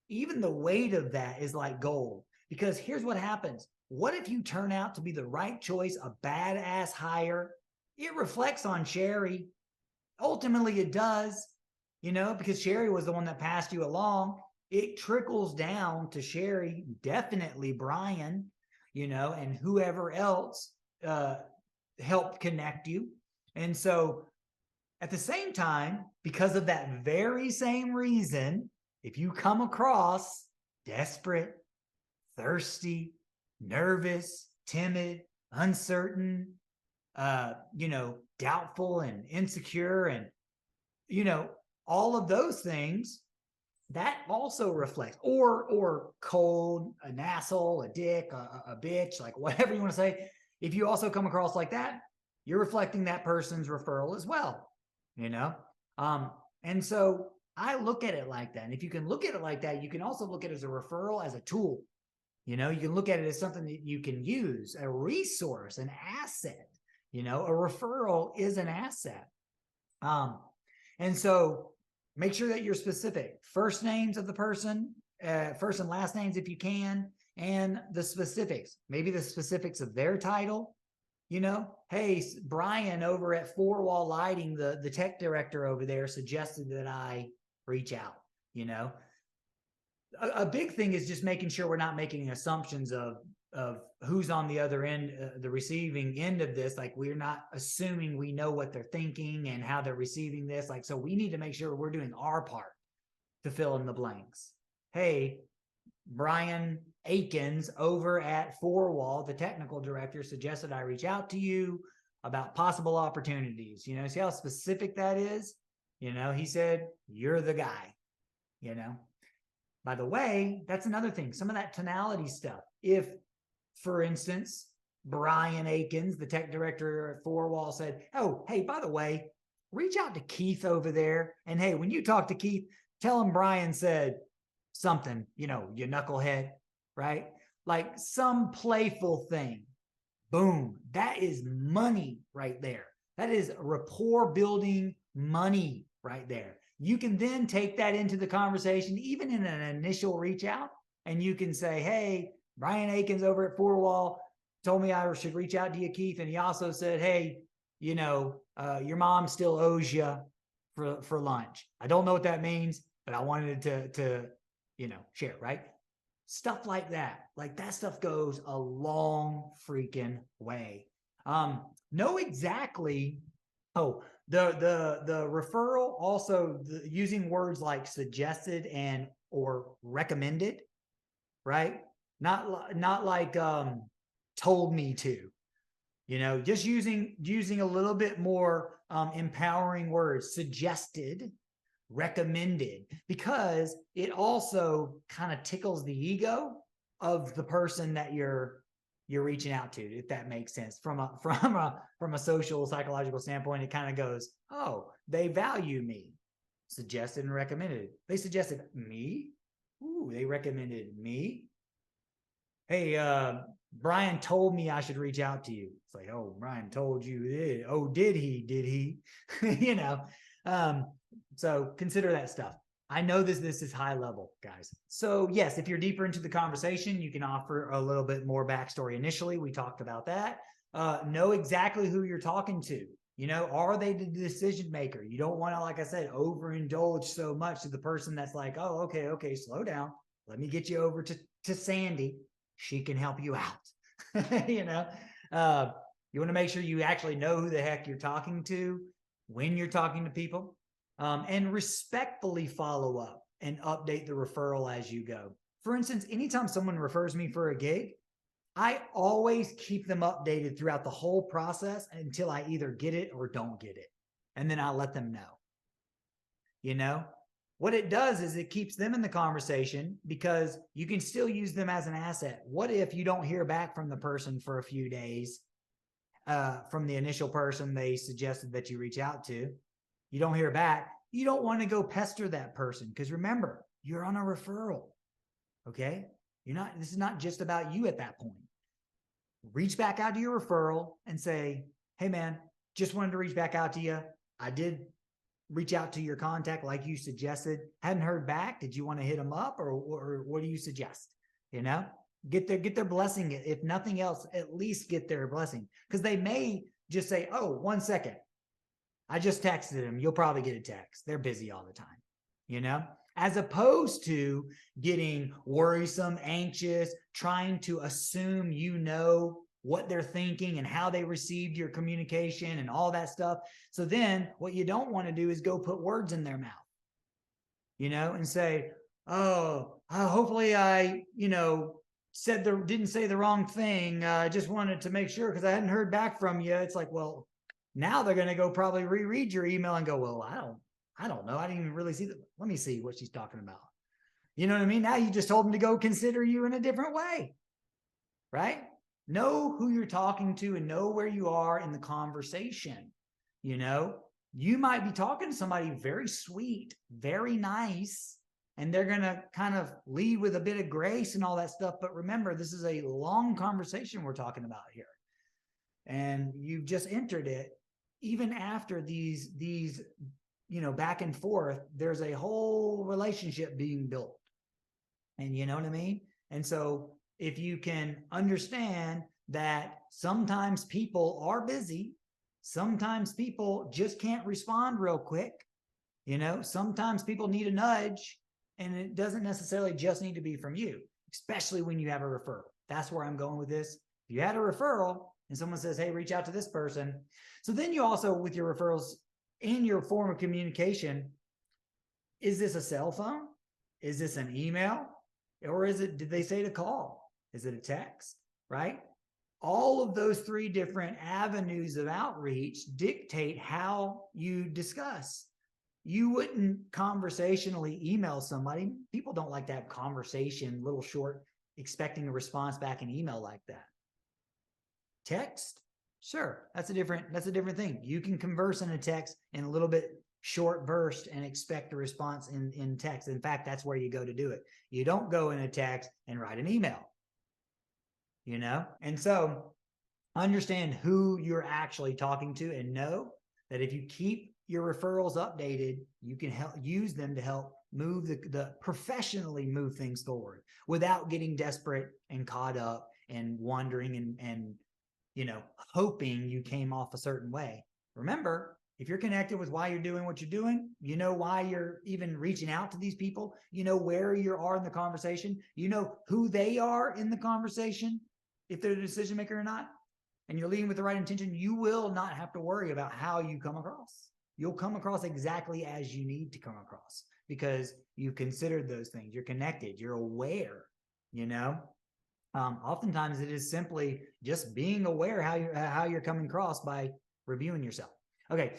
even the weight of that is like gold. Because here's what happens. What if you turn out to be the right choice, a badass hire? It reflects on Sherry. Ultimately it does, because Sherry was the one that passed you along. It trickles down to Sherry, definitely Brian, and whoever else helped connect you. And so at the same time, because of that very same reason, if you come across desperate, thirsty, nervous, timid, uncertain, doubtful and insecure, and, all of those things, that also reflects, or cold, an asshole, a dick, a bitch, like whatever you want to say. If you also come across like that, you're reflecting that person's referral as well, and so I look at it like that. And if you can look at it like that, you can also look at it as a referral, as a tool. You can look at it as something that you can use, a resource, an asset. A referral is an asset. And so make sure that you're specific. First names of the person, first and last names if you can, and the specifics. Maybe the specifics of their title. Hey, Brian over at Four Wall Lighting, the tech director over there, suggested that I reach out. A big thing is just making sure we're not making assumptions of who's on the other end, the receiving end of this. Like, we're not assuming we know what they're thinking and how they're receiving this. Like, so we need to make sure we're doing our part to fill in the blanks. Hey, Brian Akins over at Four Wall, the technical director, suggested I reach out to you about possible opportunities. See how specific that is? He said, you're the guy, By the way, that's another thing. Some of that tonality stuff. If, for instance, Brian Akins, the tech director at Four Wall, said, oh, hey, by the way, reach out to Keith over there. And hey, when you talk to Keith, tell him Brian said something, you knucklehead, right? Like some playful thing. Boom. That is money right there. That is rapport building money right there. You can then take that into the conversation, even in an initial reach out, and you can say, hey, Brian Akins over at Four Wall told me I should reach out to you, Keith. And he also said, hey, your mom still owes you for lunch. I don't know what that means, but I wanted to share, right? Stuff like that. Like that stuff goes a long freaking way. Know exactly. Oh, the referral also using words like suggested and or recommended, right? Not like told me to. Just using a little bit more empowering words, suggested, recommended, because it also kind of tickles the ego of the person that you're reaching out to, if that makes sense. From a social psychological standpoint, it kind of goes, oh, they value me. Suggested and recommended. They suggested me. Ooh, they recommended me. Hey, Brian told me I should reach out to you. It's like, oh, Brian told you this. Oh, did he? Did he? So consider that stuff. I know this is high level, guys. So yes, if you're deeper into the conversation, you can offer a little bit more backstory initially. We talked about that. Know exactly who you're talking to. Are they the decision maker? You don't want to, like I said, overindulge so much to the person that's like, oh, okay, slow down. Let me get you over to Sandy. She can help you out. You want to make sure you actually know who the heck you're talking to when you're talking to people, and respectfully follow up and update the referral as you go. For instance, anytime someone refers me for a gig, I always keep them updated throughout the whole process until I either get it or don't get it. And then I'll let them know. What it does is it keeps them in the conversation because you can still use them as an asset. What if you don't hear back from the person for a few days, from the initial person they suggested that you reach out to? You don't hear back. You don't want to go pester that person because remember, you're on a referral. Okay? This is not just about you at that point. Reach back out to your referral and say, hey man, just wanted to reach back out to you. I did reach out to your contact like you suggested. Hadn't heard back. Did you want to hit them up or what do you suggest? Get their blessing. If nothing else, at least get their blessing, because they may just say, oh, 1 second. I just texted them. You'll probably get a text. They're busy all the time, as opposed to getting worrisome, anxious, trying to assume what they're thinking and how they received your communication and all that stuff. So then what you don't want to do is go put words in their mouth, and say, oh, hopefully I, didn't say the wrong thing. I just wanted to make sure because I hadn't heard back from you. It's like, well, now they're going to go probably reread your email and go, well, I don't know. I didn't even really see that. Let me see what she's talking about. You know what I mean? Now you just told them to go consider you in a different way, right? Know who you're talking to and know where you are in the conversation. You might be talking to somebody very sweet, very nice, and they're going to kind of lead with a bit of grace and all that stuff. But remember, this is a long conversation we're talking about here. And you've just entered it. Even after these back and forth, there's a whole relationship being built. And you know what I mean? And so if you can understand that sometimes people are busy, sometimes people just can't respond real quick, sometimes people need a nudge, and it doesn't necessarily just need to be from you, especially when you have a referral. That's where I'm going with this. If you had a referral and someone says, hey, reach out to this person. So then you also, with your referrals in your form of communication, is this a cell phone? Is this an email? Or did they say to call? Is it a text, right? All of those 3 different avenues of outreach dictate how you discuss. You wouldn't conversationally email somebody. People don't like to have conversation, little short, expecting a response back in email like that. Text? Sure, that's a different thing. You can converse in a text in a little bit short burst and expect a response in text. In fact, that's where you go to do it. You don't go in a text and write an email, And so understand who you're actually talking to, and know that if you keep your referrals updated, you can help use them to help move the professionally move things forward without getting desperate and caught up and wondering and hoping you came off a certain way. Remember, if you're connected with why you're doing what you're doing, you know why you're even reaching out to these people, you know where you are in the conversation, you know who they are in the conversation, if they're the decision maker or not, and you're leading with the right intention, you will not have to worry about how you come across. You'll come across exactly as you need to come across because you considered those things. You're connected. You're aware, Oftentimes it is simply just being aware how you're coming across by reviewing yourself. Okay.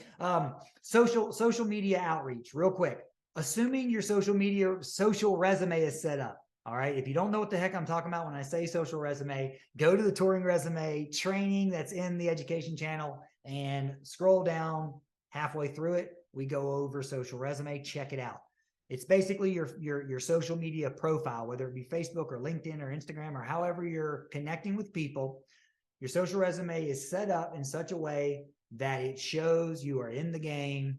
Social media outreach real quick. Assuming your social resume is set up. All right. If you don't know what the heck I'm talking about when I say social resume, go to the touring resume training that's in the education channel and scroll down halfway through it. We go over social resume. Check it out. It's basically your social media profile, whether it be Facebook or LinkedIn or Instagram or however you're connecting with people. Your social resume is set up in such a way that it shows you are in the game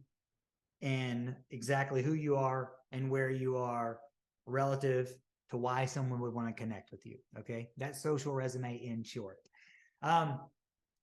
and exactly who you are and where you are relative to why someone would want to connect with you. Okay. That's social resume in short.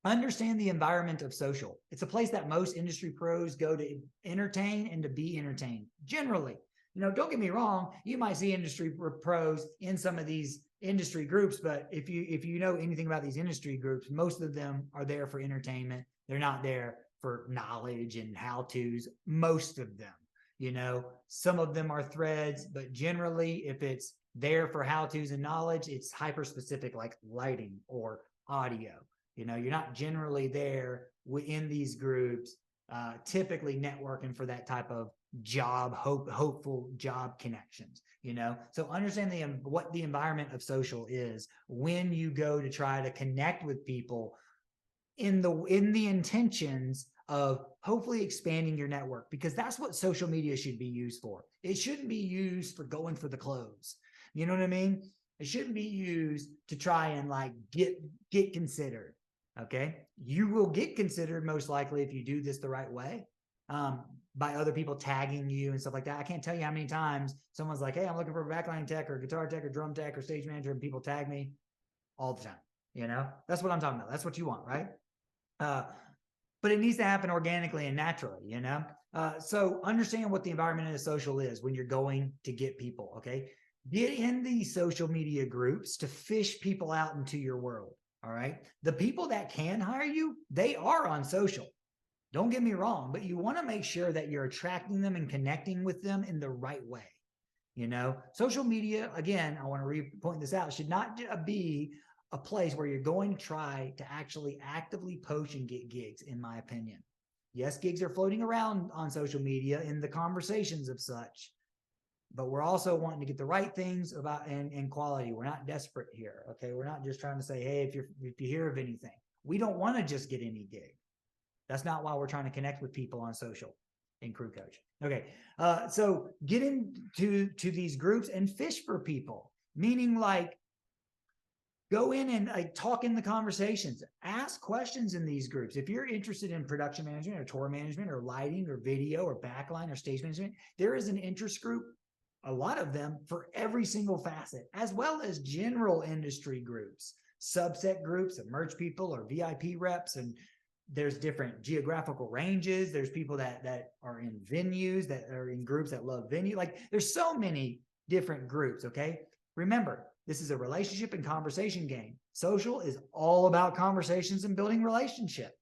Understand the environment of social. It's a place that most industry pros go to entertain and to be entertained. Generally, don't get me wrong. You might see industry pros in some of these industry groups, but if you know anything about these industry groups, most of them are there for entertainment. They're not there for knowledge and how-tos. Most of them, some of them are threads, but generally, if it's there for how-tos and knowledge, it's hyper-specific, like lighting or audio. You're not generally there within these groups, typically networking for that type of hopeful job connections. So understand what the environment of social is when you go to try to connect with people in the intentions of hopefully expanding your network, because that's what social media should be used for. It shouldn't be used for going for the close. You know what I mean? It shouldn't be used to try and get considered. Okay. You will get considered most likely if you do this the right way, by other people tagging you and stuff like that. I can't tell you how many times someone's like, hey, I'm looking for a backline tech or guitar tech or drum tech or stage manager, and people tag me all the time. That's what I'm talking about. That's what you want, right? But it needs to happen organically and naturally, so understand what the environment of social is when you're going to get people. Okay. Get in these social media groups to fish people out into your world. All right. The people that can hire you, they are on social. Don't get me wrong, but you want to make sure that you're attracting them and connecting with them in the right way. Social media, again, I want to point this out, should not be a place where you're going to try to actually actively poach and get gigs, in my opinion. Yes, gigs are floating around on social media in the conversations of such, but we're also wanting to get the right things about and quality. We're not desperate here. Okay. We're not just trying to say, hey, if you hear of anything, we don't want to just get any gig. That's not why we're trying to connect with people on social in Crew Coach. Okay. So get into these groups and fish for people, meaning go in and talk in the conversations, ask questions in these groups. If you're interested in production management or tour management or lighting or video or backline or stage management, there is an interest group, a lot of them, for every single facet, as well as general industry groups, subset groups of merch people or VIP reps. And there's different geographical ranges. There's people that are in venues, that are in groups that love venue. There's so many different groups. Okay. Remember, this is a relationship and conversation game. Social is all about conversations and building relationship.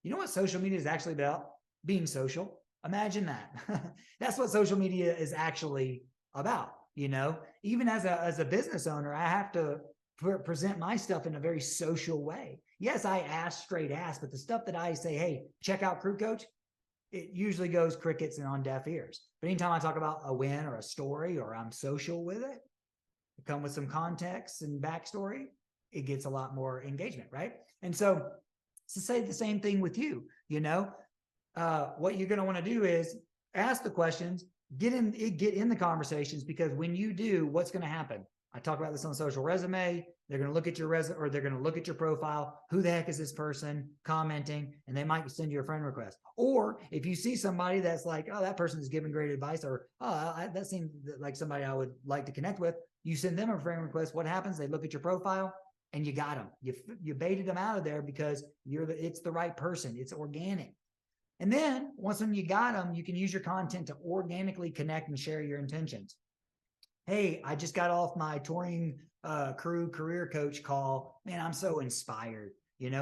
You know what social media is actually about? Being social. Imagine that. That's what social media is actually about. Even as a business owner, I have to present my stuff in a very social way. Yes, I straight ask, but the stuff that I say, hey, check out Crew Coach, it usually goes crickets and on deaf ears. But anytime I talk about a win or a story, or I'm social with it, come with some context and backstory, it gets a lot more engagement, right? And so to say the same thing with you, what you're going to want to do is ask the questions, get in the conversations, because when you do, what's going to happen? I talk about this on social resume. They're going to look at your resume, or they're going to look at your profile. Who the heck is this person commenting? And they might send you a friend request. Or if you see somebody that's like, oh, that person is giving great advice, or that seems like somebody I would like to connect with, you send them a friend request. What happens? They look at your profile and you got them. You baited them out of there because it's the right person. It's organic. And then once when you got them, you can use your content to organically connect and share your intentions. Hey, I just got off my touring crew career coach call. Man, I'm so inspired. It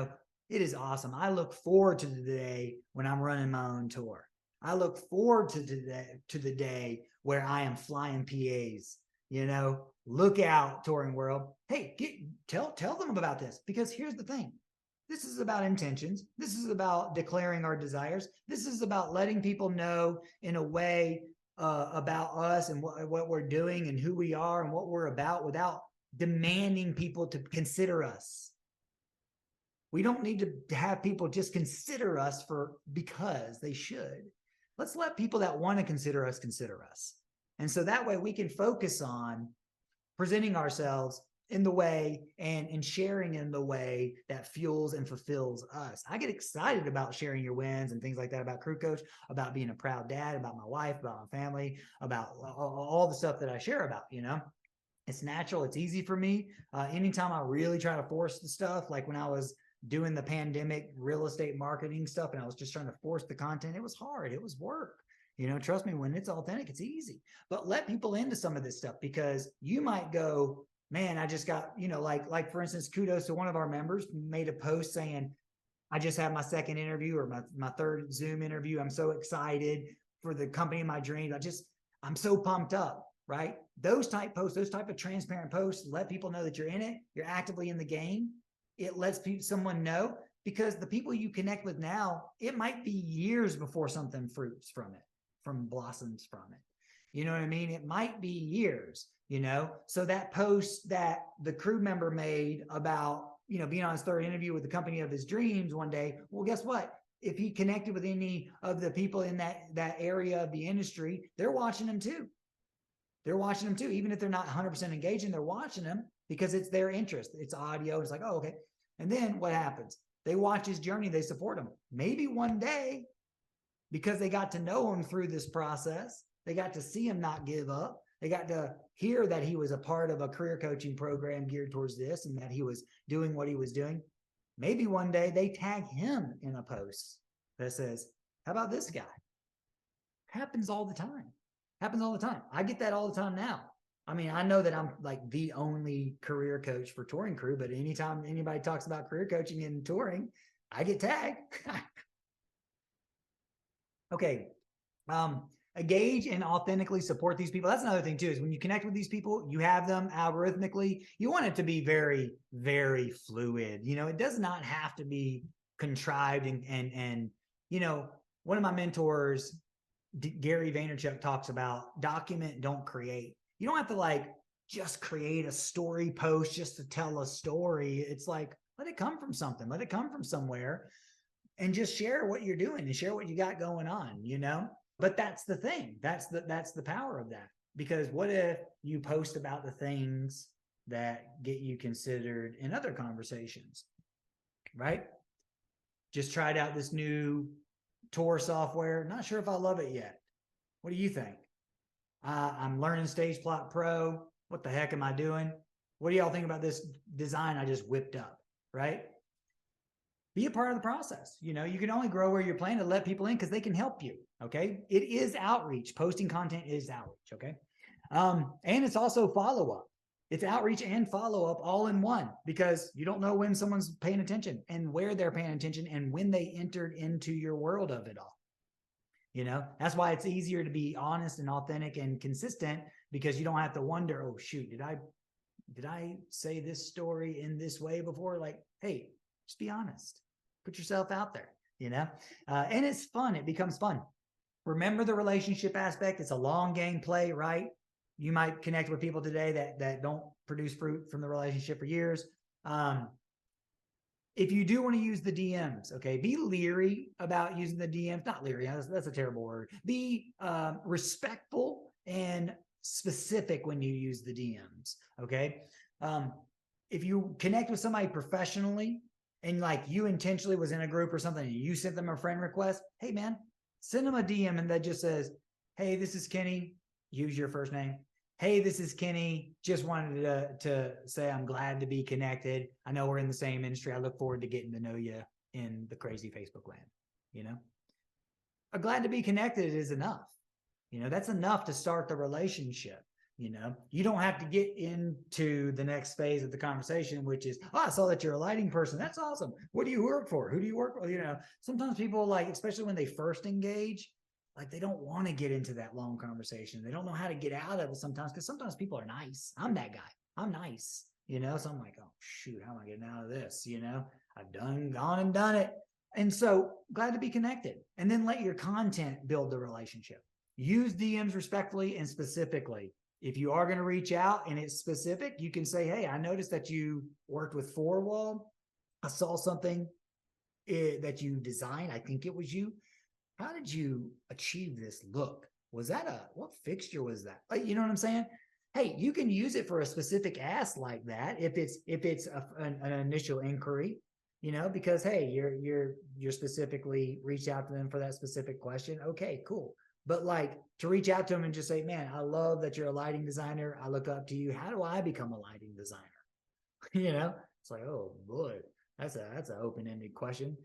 is awesome. I look forward to the day when I'm running my own tour. I look forward to the day where I am flying PAs. Look out, touring world. Hey, tell them about this, because here's the thing. This is about intentions. This is about declaring our desires. This is about letting people know in a way about us and what we're doing and who we are and what we're about, without demanding people to consider us. We don't need to have people just consider us because they should. Let's let people that want to consider us. And so that way we can focus on presenting ourselves in the way and sharing in the way that fuels and fulfills us. I get excited about sharing your wins and things like that, about Crew Coach, about being a proud dad, about my wife, about my family, about all the stuff that I share about. It's natural. It's easy for me. Anytime I really try to force the stuff, like when I was doing the pandemic real estate marketing stuff and I was just trying to force the content, it was hard. It was work. Trust me, when it's authentic, it's easy. But let people into some of this stuff, because you might go, man, I just got, like for instance, kudos to one of our members made a post saying, I just had my second interview, or my third Zoom interview. I'm so excited for the company of my dreams. I'm so pumped up, right? Those type posts, those type of transparent posts, let people know that you're in it. You're actively in the game. It lets someone know, because the people you connect with now, it might be years before something fruits from it, blossoms from it. You know what I mean? It might be years. So that post that the crew member made about, being on his third interview with the company of his dreams one day, well, guess what? If he connected with any of the people in that area of the industry, they're watching him too. Even if they're not 100% engaging, they're watching him because it's their interest. It's audio. It's like, oh, okay. And then what happens? They watch his journey. They support him. Maybe one day, because they got to know him through this process, they got to see him not give up. They got to hear that he was a part of a career coaching program geared towards this, and that he was doing what he was doing. Maybe one day they tag him in a post that says, how about this guy? Happens all the time. I get that all the time now. I mean, I know that I'm like the only career coach for Touring Crew, but anytime anybody talks about career coaching and touring, I get tagged. Okay. Engage and authentically support these people. That's another thing too, is when you connect with these people, you have them algorithmically, you want it to be very, very fluid. It does not have to be contrived and one of my mentors, Gary Vaynerchuk, talks about document, don't create. You don't have to just create a story post just to tell a story. It's like, let it come from something, let it come from somewhere, and just share what you're doing and share what you got going on, But that's the thing. That's the power of that. Because what if you post about the things that get you considered in other conversations, right? Just tried out this new tour software. Not sure if I love it yet. What do you think? I'm learning Stage Plot Pro. What the heck am I doing? What do y'all think about this design I just whipped up, right? Be a part of the process. You can only grow where you're playing, to let people in because they can help you. Okay. It is outreach. Posting content is outreach. Okay. And it's also follow-up. It's outreach and follow-up all in one, because you don't know when someone's paying attention and where they're paying attention and when they entered into your world of it all. That's why it's easier to be honest and authentic and consistent, because you don't have to wonder, oh shoot, did I say this story in this way before? Like, hey, just be honest. Put yourself out there, and it's fun. It becomes fun. Remember the relationship aspect. It's a long game play, right? You might connect with people today that don't produce fruit from the relationship for years. If you do want to use the DMs, okay, be leery about using the DMs. Not leery, that's a terrible word. Be respectful and specific when you use the DMs. Okay. If you connect with somebody professionally and like you intentionally was in a group or something and you sent them a friend request, hey man, send them a DM and that just says, hey, this is Kenny. Use your first name. Hey, this is Kenny. Just wanted to say I'm glad to be connected. I know we're in the same industry. I look forward to getting to know you in the crazy Facebook land. You know, I'm glad to be connected is enough. You know, that's enough to start the relationship. You know, you don't have to get into the next phase of the conversation, which is, oh, I saw that you're a lighting person. That's awesome. What do you work for? Who do you work for? You know, sometimes people like, especially when they first engage, like they don't want to get into that long conversation. They don't know how to get out of it sometimes because sometimes people are nice. I'm that guy. I'm nice, you know? So I'm like, oh, shoot, how am I getting out of this? You know, I've gone and done it. And so glad to be connected. And then let your content build the relationship. Use DMs respectfully and specifically. If you are going to reach out and it's specific, you can say, hey, I noticed that you worked with Wall. I saw something that you designed. I think it was you. How did you achieve this look? Was that what fixture was that? Like, you know what I'm saying? Hey, you can use it for a specific ask like that if it's an initial inquiry, you know, because hey, you're specifically reached out to them for that specific question. Okay, cool. But like to reach out to them and just say, man, I love that you're a lighting designer. I look up to you. How do I become a lighting designer? You know, it's like, oh boy, that's an open-ended question.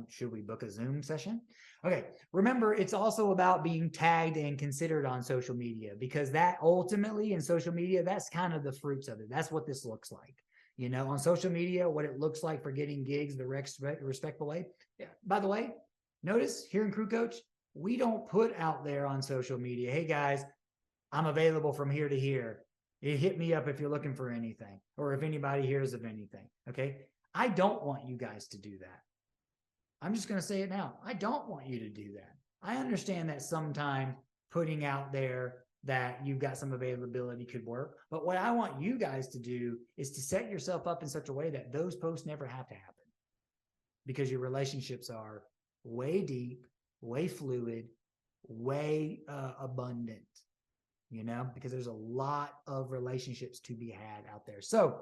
Should we book a Zoom session? Okay. Remember, it's also about being tagged and considered on social media because that ultimately in social media, that's kind of the fruits of it. That's what this looks like. You know, on social media, what it looks like for getting gigs the respectful way. Yeah. By the way, notice here in Crew Coach, we don't put out there on social media, hey guys, I'm available from here to here. You hit me up if you're looking for anything or if anybody hears of anything. Okay. I don't want you guys to do that. I'm just going to say it now. I don't want you to do that. I understand that sometimes putting out there that you've got some availability could work. But what I want you guys to do is to set yourself up in such a way that those posts never have to happen because your relationships are way deep, way fluid, way abundant, you know, because there's a lot of relationships to be had out there. So,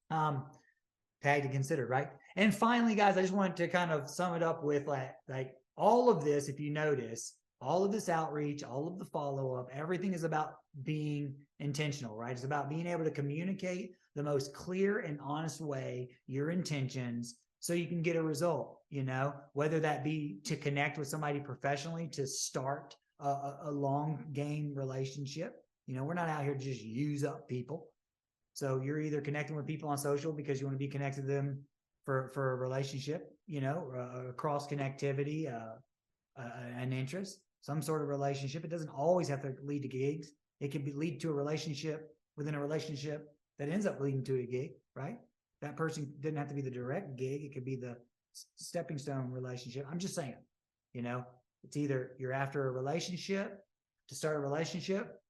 tag to consider, right? And finally, guys, I just wanted to kind of sum it up with like all of this, if you notice, all of this outreach, all of the follow-up, everything is about being intentional, right? It's about being able to communicate the most clear and honest way your intentions so you can get a result, you know, whether that be to connect with somebody professionally to start a long game relationship. You know, we're not out here to just use up people. So you're either connecting with people on social because you want to be connected to them for a relationship, you know, cross connectivity, an interest, some sort of relationship. It doesn't always have to lead to gigs. It can lead to a relationship within a relationship that ends up leading to a gig, right? That person didn't have to be the direct gig. It could be the stepping stone relationship. I'm just saying, you know, it's either you're after a relationship to start a relationship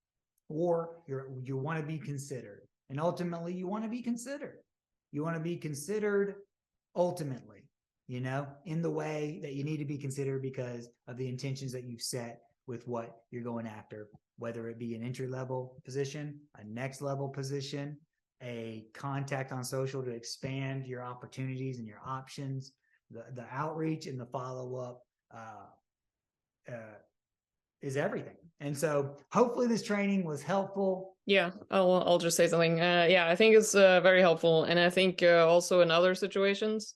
or you want to be considered. And ultimately, you want to be considered. You want to be considered ultimately, you know, in the way that you need to be considered because of the intentions that you've set with what you're going after, whether it be an entry-level position, a next-level position, a contact on social to expand your opportunities and your options, the outreach and the follow-up is everything. And so hopefully this training was helpful. Yeah, I'll just say something. Yeah, I think it's very helpful. And I think also in other situations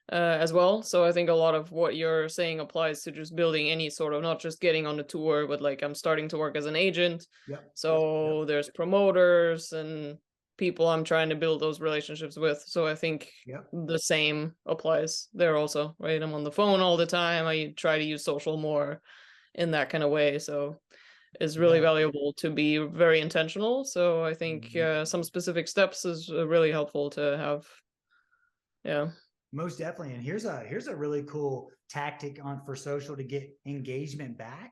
as well. So I think a lot of what you're saying applies to just building any sort of, not just getting on the tour, but like I'm starting to work as an agent. Yep. So Yep. there's promoters and people I'm trying to build those relationships with. So I think the same applies there also, right? I'm on the phone all the time. I try to use social more in that kind of way. So it's really valuable to be very intentional. So I think some specific steps is really helpful to have. Yeah. Most definitely. And here's a really cool tactic for social to get engagement back.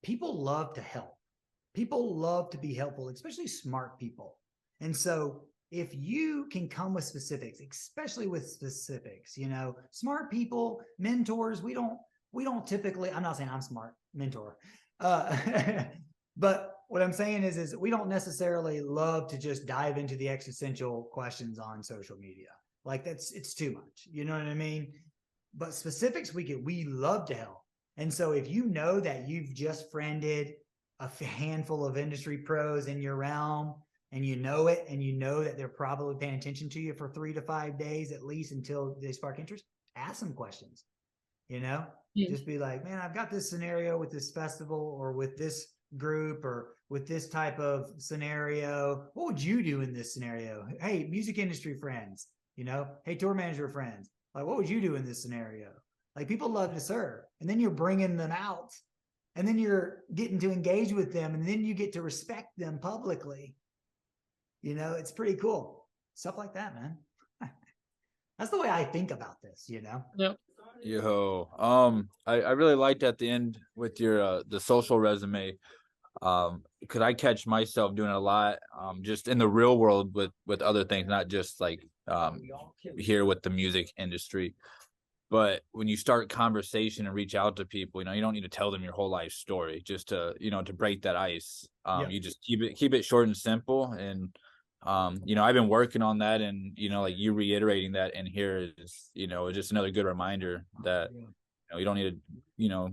People love to help. People love to be helpful, especially smart people. And so if you can come with specifics, especially with specifics, you know, smart people, mentors, we don't typically, I'm not saying I'm smart, mentor, but what I'm saying is we don't necessarily love to just dive into the existential questions on social media. Like it's too much. You know what I mean? But specifics we love to help. And so if you know that you've just friended a handful of industry pros in your realm, and you know it, and you know that they're probably paying attention to you for 3 to 5 days at least until they spark interest, ask some questions. Just be like, man, I've got this scenario with this festival or with this group or with this type of scenario. What would you do in this scenario? Hey, music industry friends, hey, tour manager friends, like, what would you do in this scenario? Like, people love to serve, and then you're bringing them out, and then you're getting to engage with them, and then you get to respect them publicly. It's pretty cool. Stuff like that, man. That's the way I think about this, Yep. I really liked at the end with your the social resume. Could I catch myself doing a lot just in the real world with other things, not just like here with the music industry. But when you start conversation and reach out to people, you don't need to tell them your whole life story just to to break that ice. You just keep it short and simple. And I've been working on that, and like you reiterating that in here is just another good reminder that you don't need to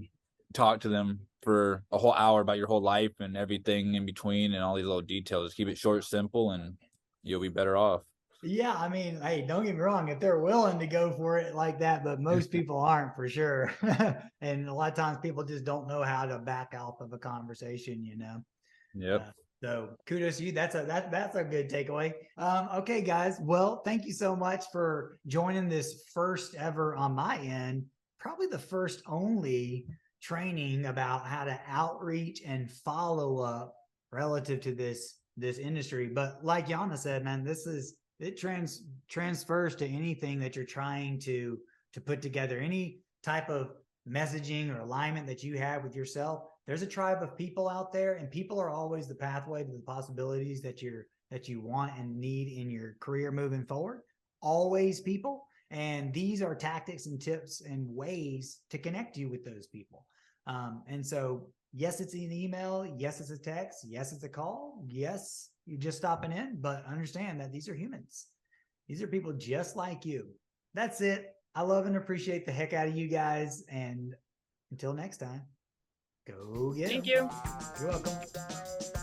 talk to them for a whole hour about your whole life and everything in between and all these little details. Just keep it short, simple, and you'll be better off. Yeah, I mean, hey, don't get me wrong, if they're willing to go for it like that, but most people aren't, for sure. And a lot of times people just don't know how to back off of a conversation, Yep. So kudos to you. That's a good takeaway. Okay, guys. Well, thank you so much for joining this first ever on my end, probably the first only training about how to outreach and follow up relative to this industry. But like Yana said, man, it transfers to anything that you're trying to put together, any type of messaging or alignment that you have with yourself. There's a tribe of people out there, and people are always the pathway to the possibilities that you want and need in your career moving forward. Always people. And these are tactics and tips and ways to connect you with those people. And so, yes, it's an email. Yes, it's a text. Yes, it's a call. Yes, you're just stopping in, but understand that these are humans. These are people just like you. That's it. I love and appreciate the heck out of you guys. And until next time, go get 'em. Thank you. You're welcome.